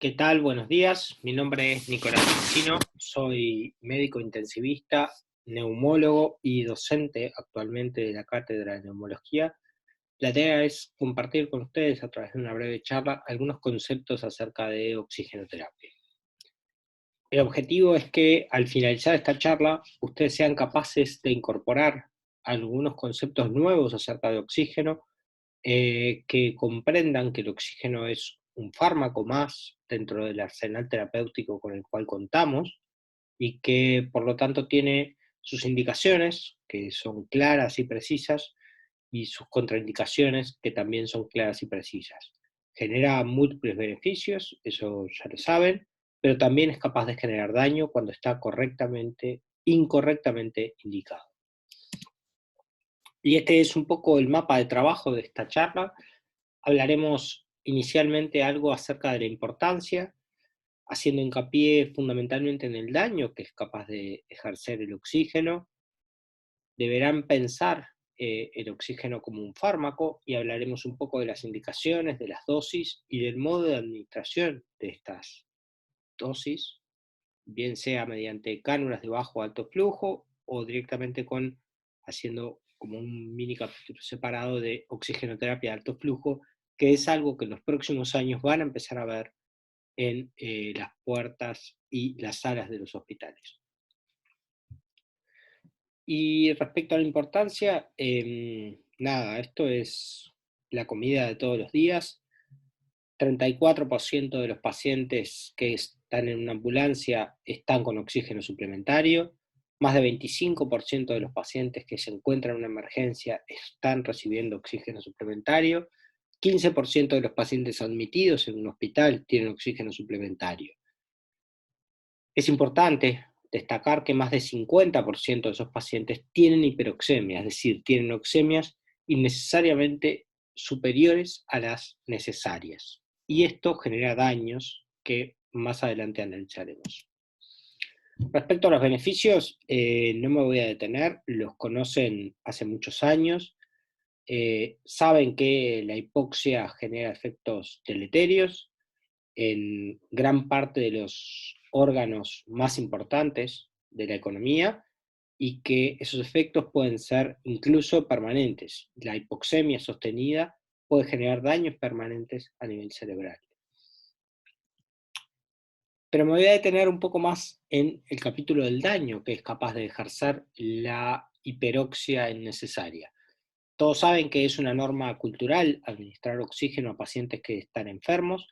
¿Qué tal? Buenos días. Mi nombre es Nicolás Chino, soy médico intensivista, neumólogo y docente actualmente de la Cátedra de Neumología. La idea es compartir con ustedes a través de una breve charla algunos conceptos acerca de oxigenoterapia. El objetivo es que al finalizar esta charla ustedes sean capaces de incorporar algunos conceptos nuevos acerca de oxígeno, que comprendan que el oxígeno es un fármaco más dentro del arsenal terapéutico con el cual contamos y que por lo tanto tiene sus indicaciones, que son claras y precisas, y sus contraindicaciones, que también son claras y precisas. Genera múltiples beneficios, eso ya lo saben, pero también es capaz de generar daño cuando está incorrectamente indicado. Y este es un poco el mapa de trabajo de esta charla. Hablaremos inicialmente algo acerca de la importancia, haciendo hincapié fundamentalmente en el daño que es capaz de ejercer el oxígeno. Deberán pensar el oxígeno como un fármaco y hablaremos un poco de las indicaciones, de las dosis y del modo de administración de estas dosis, bien sea mediante cánulas de bajo o alto flujo o directamente haciendo como un mini capítulo separado de oxigenoterapia de alto flujo, que es algo que en los próximos años van a empezar a ver en las puertas y las salas de los hospitales. Y respecto a la importancia, nada, esto es la comida de todos los días. 34% de los pacientes que están en una ambulancia están con oxígeno suplementario. Más de 25% de los pacientes que se encuentran en una emergencia están recibiendo oxígeno suplementario. 15% de los pacientes admitidos en un hospital tienen oxígeno suplementario. Es importante destacar que más del 50% de esos pacientes tienen hiperoxemia, es decir, tienen oxemias innecesariamente superiores a las necesarias. Y esto genera daños que más adelante analizaremos. Respecto a los beneficios, no me voy a detener, los conocen hace muchos años, saben que la hipoxia genera efectos deleterios en gran parte de los órganos más importantes de la economía y que esos efectos pueden ser incluso permanentes. La hipoxemia sostenida puede generar daños permanentes a nivel cerebral. Pero me voy a detener un poco más en el capítulo del daño que es capaz de ejercer la hiperoxia innecesaria. Todos saben que es una norma cultural administrar oxígeno a pacientes que están enfermos,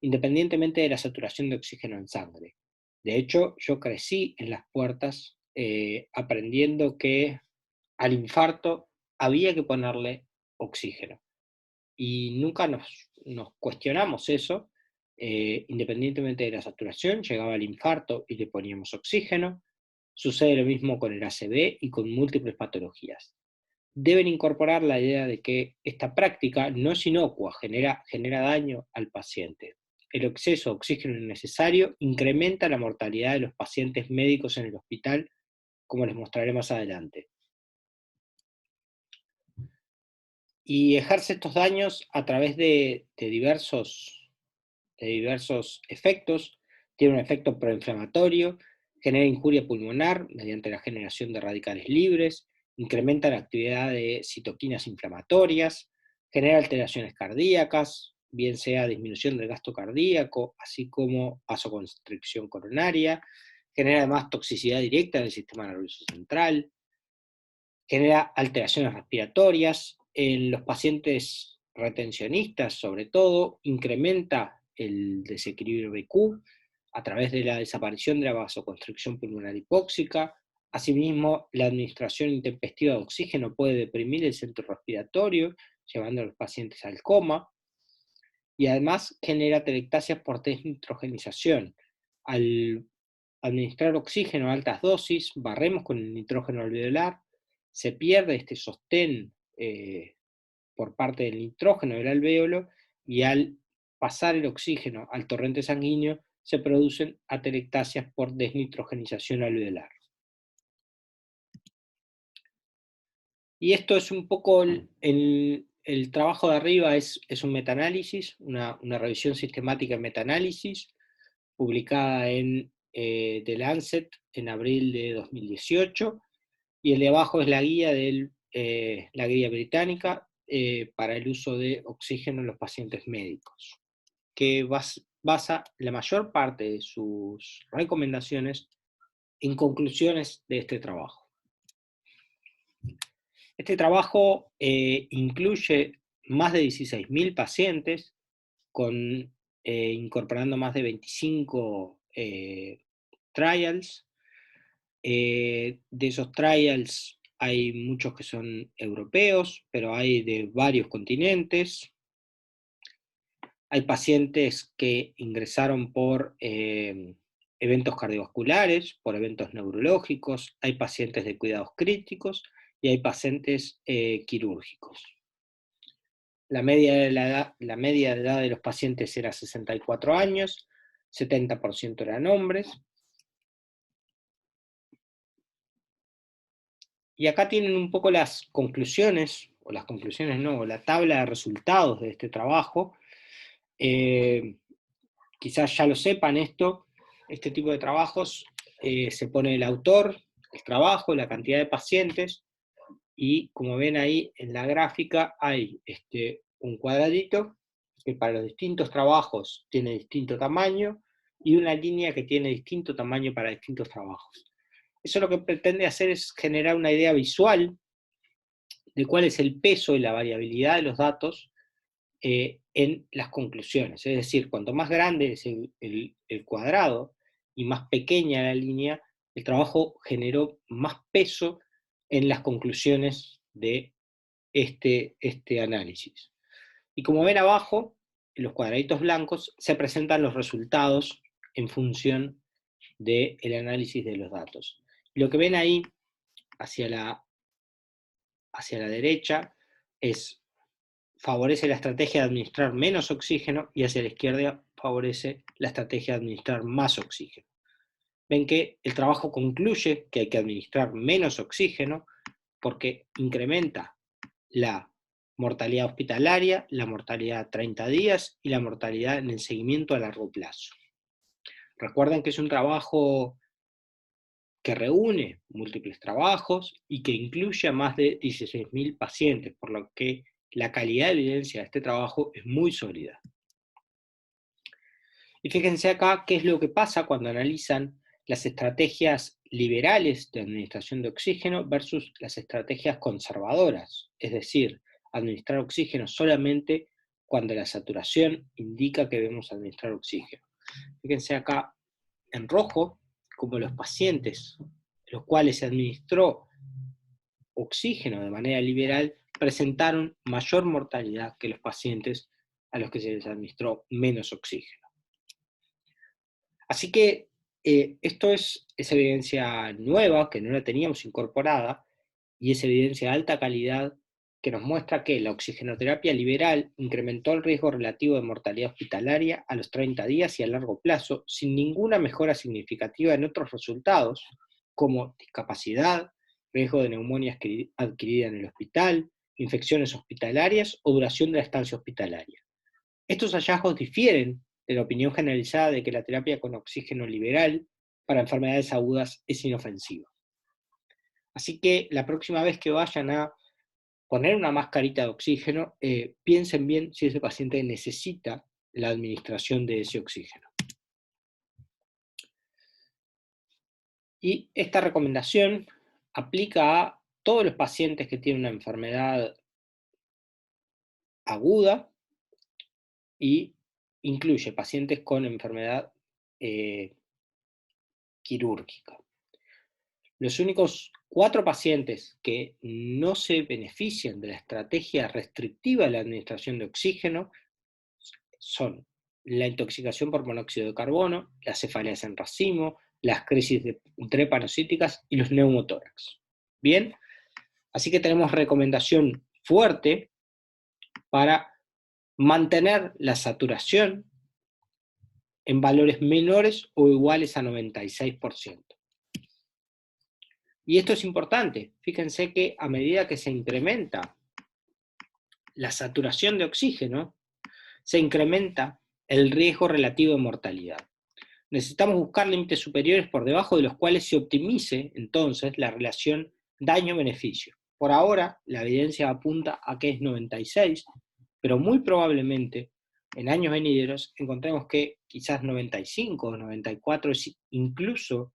independientemente de la saturación de oxígeno en sangre. De hecho, yo crecí en las puertas aprendiendo que al infarto había que ponerle oxígeno. Y nunca nos cuestionamos eso, independientemente de la saturación, llegaba el infarto y le poníamos oxígeno. Sucede lo mismo con el ACV y con múltiples patologías. Deben incorporar la idea de que esta práctica no es inocua, genera daño al paciente. El exceso de oxígeno innecesario incrementa la mortalidad de los pacientes médicos en el hospital, como les mostraré más adelante. Y ejerce estos daños a través de diversos efectos. Tiene un efecto proinflamatorio, genera injuria pulmonar mediante la generación de radicales libres, incrementa la actividad de citoquinas inflamatorias, genera alteraciones cardíacas, bien sea disminución del gasto cardíaco, así como vasoconstricción coronaria, genera además toxicidad directa en el sistema nervioso central, genera alteraciones respiratorias, en los pacientes retencionistas sobre todo, incrementa el desequilibrio BQ a través de la desaparición de la vasoconstricción pulmonar hipóxica. Asimismo, la administración intempestiva de oxígeno puede deprimir el centro respiratorio, llevando a los pacientes al coma, y además genera telectasias por desnitrogenización. Al administrar oxígeno a altas dosis, barremos con el nitrógeno alveolar, se pierde este sostén por parte del nitrógeno del alvéolo, y al pasar el oxígeno al torrente sanguíneo se producen atelectasias por desnitrogenización alveolar. Y esto es un poco el trabajo de arriba es un metaanálisis, una revisión sistemática en metaanálisis, publicada en The Lancet en abril de 2018, y el de abajo es la guía, la guía británica para el uso de oxígeno en los pacientes médicos, que basa la mayor parte de sus recomendaciones en conclusiones de este trabajo. Este trabajo incluye más de 16.000 pacientes, incorporando más de 25 trials. De esos trials hay muchos que son europeos, pero hay de varios continentes. Hay pacientes que ingresaron por eventos cardiovasculares, por eventos neurológicos, hay pacientes de cuidados críticos y hay pacientes quirúrgicos. La media de edad de los pacientes era 64 años, 70% eran hombres. Y acá tienen un poco las conclusiones, o las conclusiones no, la tabla de resultados de este trabajo. Quizás ya lo sepan esto, este tipo de trabajos se pone el autor, el trabajo, la cantidad de pacientes, y como ven ahí en la gráfica hay un cuadradito que para los distintos trabajos tiene distinto tamaño, y una línea que tiene distinto tamaño para distintos trabajos. Eso lo que pretende hacer es generar una idea visual de cuál es el peso y la variabilidad de los datos en las conclusiones. Es decir, cuanto más grande es el cuadrado y más pequeña la línea, el trabajo generó más peso en las conclusiones de este análisis. Y como ven abajo, en los cuadraditos blancos, se presentan los resultados en función del análisis de los datos. Lo que ven ahí, hacia la derecha, favorece la estrategia de administrar menos oxígeno, y hacia la izquierda favorece la estrategia de administrar más oxígeno. Ven que el trabajo concluye que hay que administrar menos oxígeno porque incrementa la mortalidad hospitalaria, la mortalidad a 30 días y la mortalidad en el seguimiento a largo plazo. Recuerden que es un trabajo que reúne múltiples trabajos y que incluye a más de 16.000 pacientes, por lo que la calidad de evidencia de este trabajo es muy sólida. Y fíjense acá qué es lo que pasa cuando analizan las estrategias liberales de administración de oxígeno versus las estrategias conservadoras, es decir, administrar oxígeno solamente cuando la saturación indica que debemos administrar oxígeno. Fíjense acá en rojo como los pacientes a los cuales se administró oxígeno de manera liberal presentaron mayor mortalidad que los pacientes a los que se les administró menos oxígeno. Así que esto es evidencia nueva, que no la teníamos incorporada, y es evidencia de alta calidad que nos muestra que la oxigenoterapia liberal incrementó el riesgo relativo de mortalidad hospitalaria a los 30 días y a largo plazo, sin ninguna mejora significativa en otros resultados, como discapacidad, riesgo de neumonía adquirida en el hospital, infecciones hospitalarias o duración de la estancia hospitalaria. Estos hallazgos difieren de la opinión generalizada de que la terapia con oxígeno liberal para enfermedades agudas es inofensiva. Así que la próxima vez que vayan a poner una mascarita de oxígeno, piensen bien si ese paciente necesita la administración de ese oxígeno. Y esta recomendación aplica a todos los pacientes que tienen una enfermedad aguda y incluye pacientes con enfermedad quirúrgica. Los únicos 4 pacientes que no se benefician de la estrategia restrictiva de la administración de oxígeno son la intoxicación por monóxido de carbono, las cefaleas en racimo, las crisis trepanocíticas y los neumotórax. Bien, así que tenemos recomendación fuerte para mantener la saturación en valores menores o iguales a 96%. Y esto es importante, fíjense que a medida que se incrementa la saturación de oxígeno, se incrementa el riesgo relativo de mortalidad. Necesitamos buscar límites superiores por debajo de los cuales se optimice entonces la relación daño-beneficio. Por ahora, la evidencia apunta a que es 96, pero muy probablemente en años venideros encontremos que quizás 95 o 94 es incluso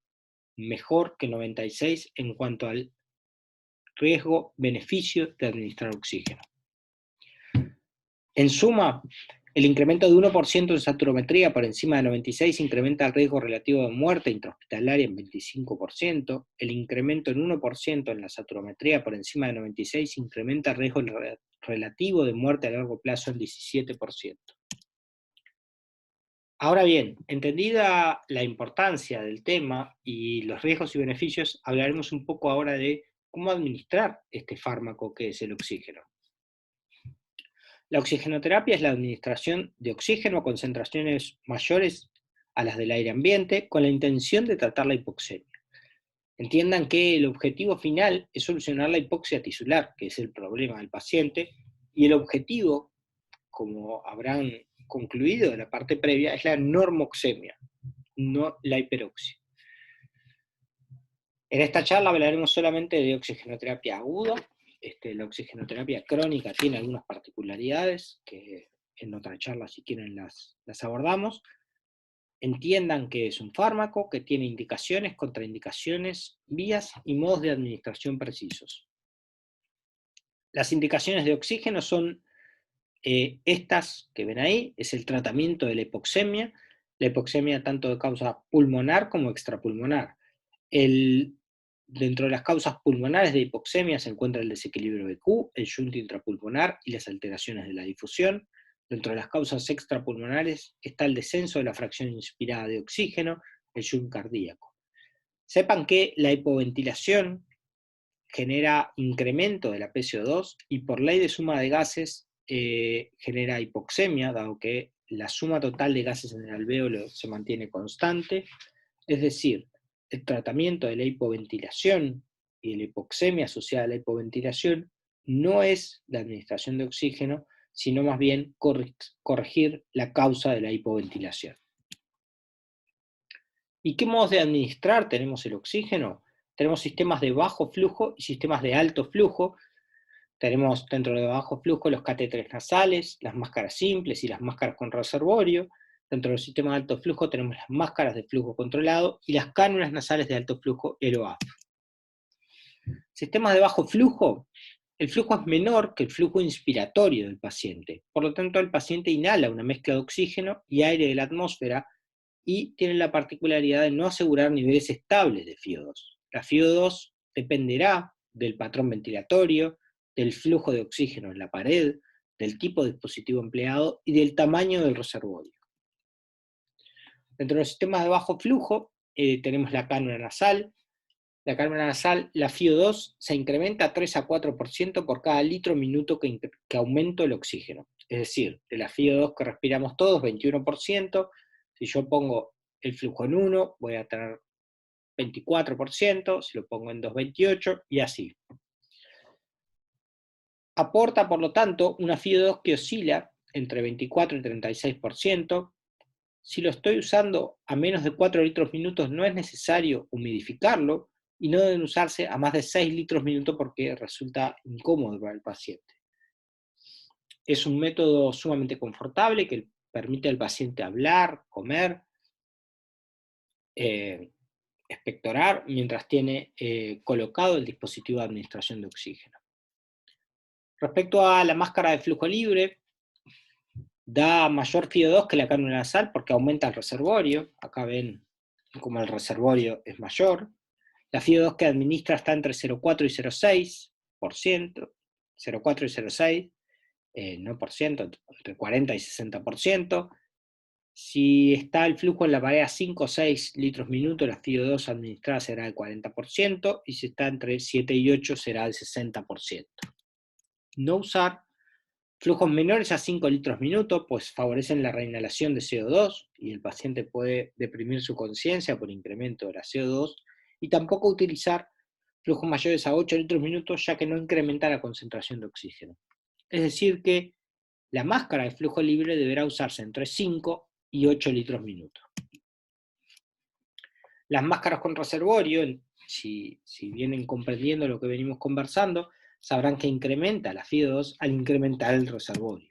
mejor que 96 en cuanto al riesgo-beneficio de administrar oxígeno. En suma, el incremento de 1% en saturometría por encima de 96 incrementa el riesgo relativo de muerte intrahospitalaria en 25%, el incremento en 1% en la saturometría por encima de 96 incrementa el riesgo relativo de muerte a largo plazo en 17%. Ahora bien, entendida la importancia del tema y los riesgos y beneficios, hablaremos un poco ahora de cómo administrar este fármaco que es el oxígeno. La oxigenoterapia es la administración de oxígeno a concentraciones mayores a las del aire ambiente con la intención de tratar la hipoxemia. Entiendan que el objetivo final es solucionar la hipoxia tisular, que es el problema del paciente, y el objetivo, como habrán concluido de la parte previa, es la normoxemia, no la hiperoxia. En esta charla hablaremos solamente de oxigenoterapia aguda. La oxigenoterapia crónica tiene algunas particularidades que en otra charla, si quieren, las abordamos. Entiendan que es un fármaco que tiene indicaciones, contraindicaciones, vías y modos de administración precisos. Las indicaciones de oxígeno son estas que ven ahí, es el tratamiento de la hipoxemia tanto de causa pulmonar como extrapulmonar. Dentro de las causas pulmonares de hipoxemia se encuentra el desequilibrio de Q, el shunt intrapulmonar y las alteraciones de la difusión. Dentro de las causas extrapulmonares está el descenso de la fracción inspirada de oxígeno, el shunt cardíaco. Sepan que la hipoventilación genera incremento de la PCO2 y por ley de suma de gases genera hipoxemia, dado que la suma total de gases en el alvéolo se mantiene constante. Es decir, el tratamiento de la hipoventilación y de la hipoxemia asociada a la hipoventilación no es la administración de oxígeno, sino más bien corregir la causa de la hipoventilación. ¿Y qué modos de administrar tenemos el oxígeno? Tenemos sistemas de bajo flujo y sistemas de alto flujo. Tenemos dentro de bajo flujo los catéteres nasales, las máscaras simples y las máscaras con reservorio. Dentro del sistema de alto flujo tenemos las máscaras de flujo controlado y las cánulas nasales de alto flujo ELOAF. Sistemas de bajo flujo, el flujo es menor que el flujo inspiratorio del paciente. Por lo tanto, el paciente inhala una mezcla de oxígeno y aire de la atmósfera y tiene la particularidad de no asegurar niveles estables de FiO2. La FiO2 dependerá del patrón ventilatorio, del flujo de oxígeno en la pared, del tipo de dispositivo empleado y del tamaño del reservorio. Dentro de los sistemas de bajo flujo tenemos la cánula nasal. La cánula nasal, la FiO2 se incrementa 3 a 4% por cada litro minuto que aumento el oxígeno. Es decir, de la FiO2 que respiramos todos, 21%, si yo pongo el flujo en 1, voy a tener 24%, si lo pongo en 2, 28, y así. Aporta, por lo tanto, una FiO2 que oscila entre 24 y 36%. Si lo estoy usando a menos de 4 litros minutos, no es necesario humidificarlo, y no deben usarse a más de 6 litros minuto porque resulta incómodo para el paciente. Es un método sumamente confortable que permite al paciente hablar, comer, expectorar, mientras tiene colocado el dispositivo de administración de oxígeno. Respecto a la máscara de flujo libre, da mayor FiO2 que la cánula nasal porque aumenta el reservorio. Acá ven como el reservorio es mayor. La FiO2 que administra está entre 0,4 y 0,6%, 0,4 y 0,6%, no por ciento, entre 40 y 60%. Si está el flujo en la pared a 5 o 6 litros minuto, la FiO2 administrada será del 40%, y si está entre 7 y 8 será del 60%. No usar flujos menores a 5 litros minuto, pues favorecen la reinhalación de CO2, y el paciente puede deprimir su conciencia por incremento de la CO2, y tampoco utilizar flujos mayores a 8 litros minuto, ya que no incrementa la concentración de oxígeno. Es decir que la máscara de flujo libre deberá usarse entre 5 y 8 litros minuto. Las máscaras con reservorio, si vienen comprendiendo lo que venimos conversando, sabrán que incrementa la FiO2 al incrementar el reservorio.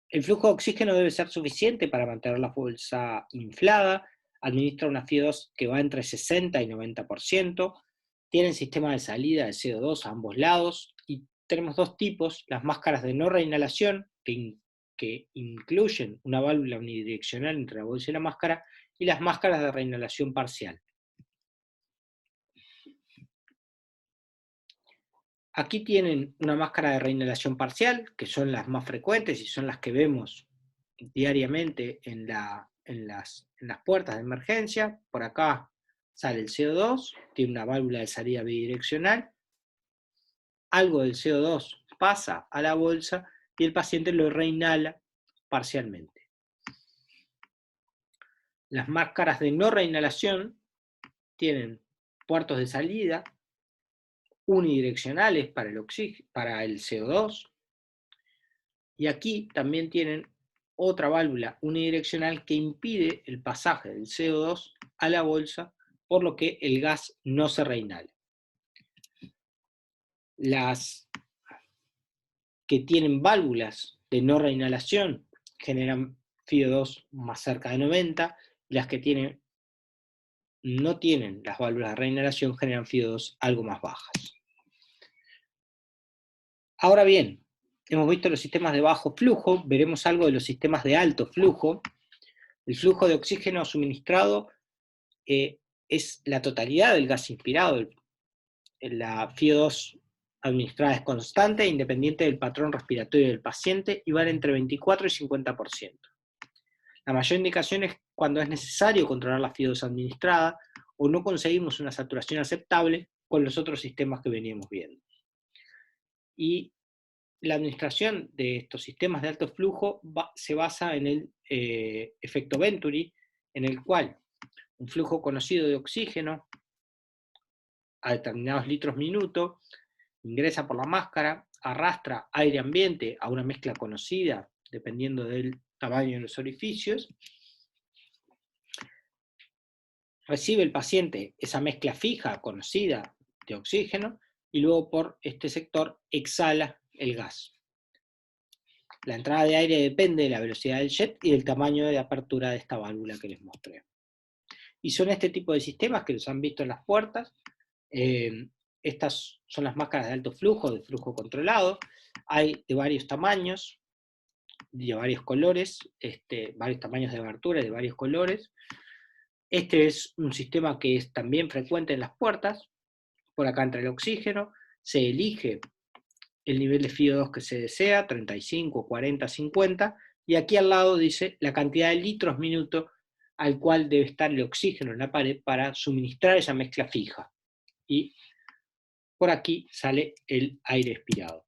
El flujo de oxígeno debe ser suficiente para mantener la bolsa inflada, administra una FiO2 que va entre 60 y 90%, tienen sistema de salida de CO2 a ambos lados, y tenemos dos tipos: las máscaras de no reinhalación, que incluyen una válvula unidireccional entre la bolsa y la máscara, y las máscaras de reinhalación parcial. Aquí tienen una máscara de reinhalación parcial, que son las más frecuentes y son las que vemos diariamente en las puertas de emergencia. Por acá sale el CO2, tiene una válvula de salida bidireccional, algo del CO2 pasa a la bolsa y el paciente lo reinhala parcialmente. Las máscaras de no reinhalación tienen puertos de salida unidireccionales para el CO2, y aquí también tienen otra válvula unidireccional que impide el pasaje del CO2 a la bolsa, por lo que el gas no se reinhala. Las que tienen válvulas de no reinhalación generan FiO2 más cerca de 90, y las que no tienen las válvulas de reinhalación generan FiO2 algo más bajas. Ahora bien, hemos visto los sistemas de bajo flujo, veremos algo de los sistemas de alto flujo. El flujo de oxígeno suministrado es la totalidad del gas inspirado. La FiO2 administrada es constante e independiente del patrón respiratorio del paciente y vale entre 24 y 50%. La mayor indicación es cuando es necesario controlar la FiO2 administrada o no conseguimos una saturación aceptable con los otros sistemas que veníamos viendo. Y la administración de estos sistemas de alto flujo se basa en el efecto Venturi, en el cual un flujo conocido de oxígeno a determinados litros minuto ingresa por la máscara, arrastra aire ambiente a una mezcla conocida dependiendo del tamaño de los orificios, recibe el paciente esa mezcla fija conocida de oxígeno y luego por este sector exhala el gas. La entrada de aire depende de la velocidad del jet y del tamaño de apertura de esta válvula que les mostré. Y son este tipo de sistemas que los han visto en las puertas. Estas son las máscaras de alto flujo, de flujo controlado. Hay de varios tamaños, de varios colores, varios tamaños de abertura, de varios colores. Este es un sistema que es también frecuente en las puertas. Por acá entra el oxígeno, se elige el nivel de FiO2 que se desea, 35, 40, 50, y aquí al lado dice la cantidad de litros minuto al cual debe estar el oxígeno en la pared para suministrar esa mezcla fija. Y por aquí sale el aire expirado.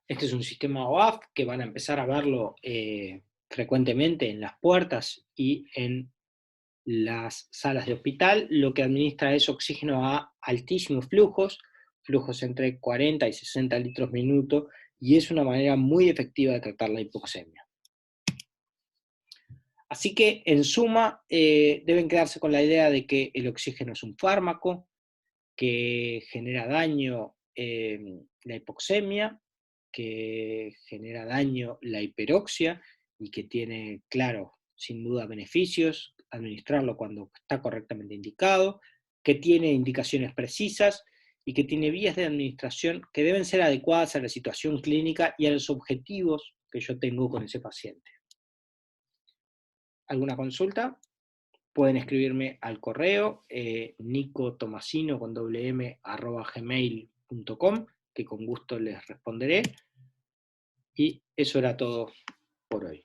Este es un sistema OAF que van a empezar a verlo frecuentemente en las puertas y en las salas de hospital. Lo que administra es oxígeno a altísimos flujos entre 40 y 60 litros minuto, y es una manera muy efectiva de tratar la hipoxemia. Así que, en suma, deben quedarse con la idea de que el oxígeno es un fármaco, que genera daño la hipoxemia, que genera daño la hiperoxia, y que tiene, claro, sin duda beneficios, administrarlo cuando está correctamente indicado, que tiene indicaciones precisas, y que tiene vías de administración que deben ser adecuadas a la situación clínica y a los objetivos que yo tengo con ese paciente. ¿Alguna consulta? Pueden escribirme al correo nicotomasino@gmail.com, que con gusto les responderé. Y eso era todo por hoy.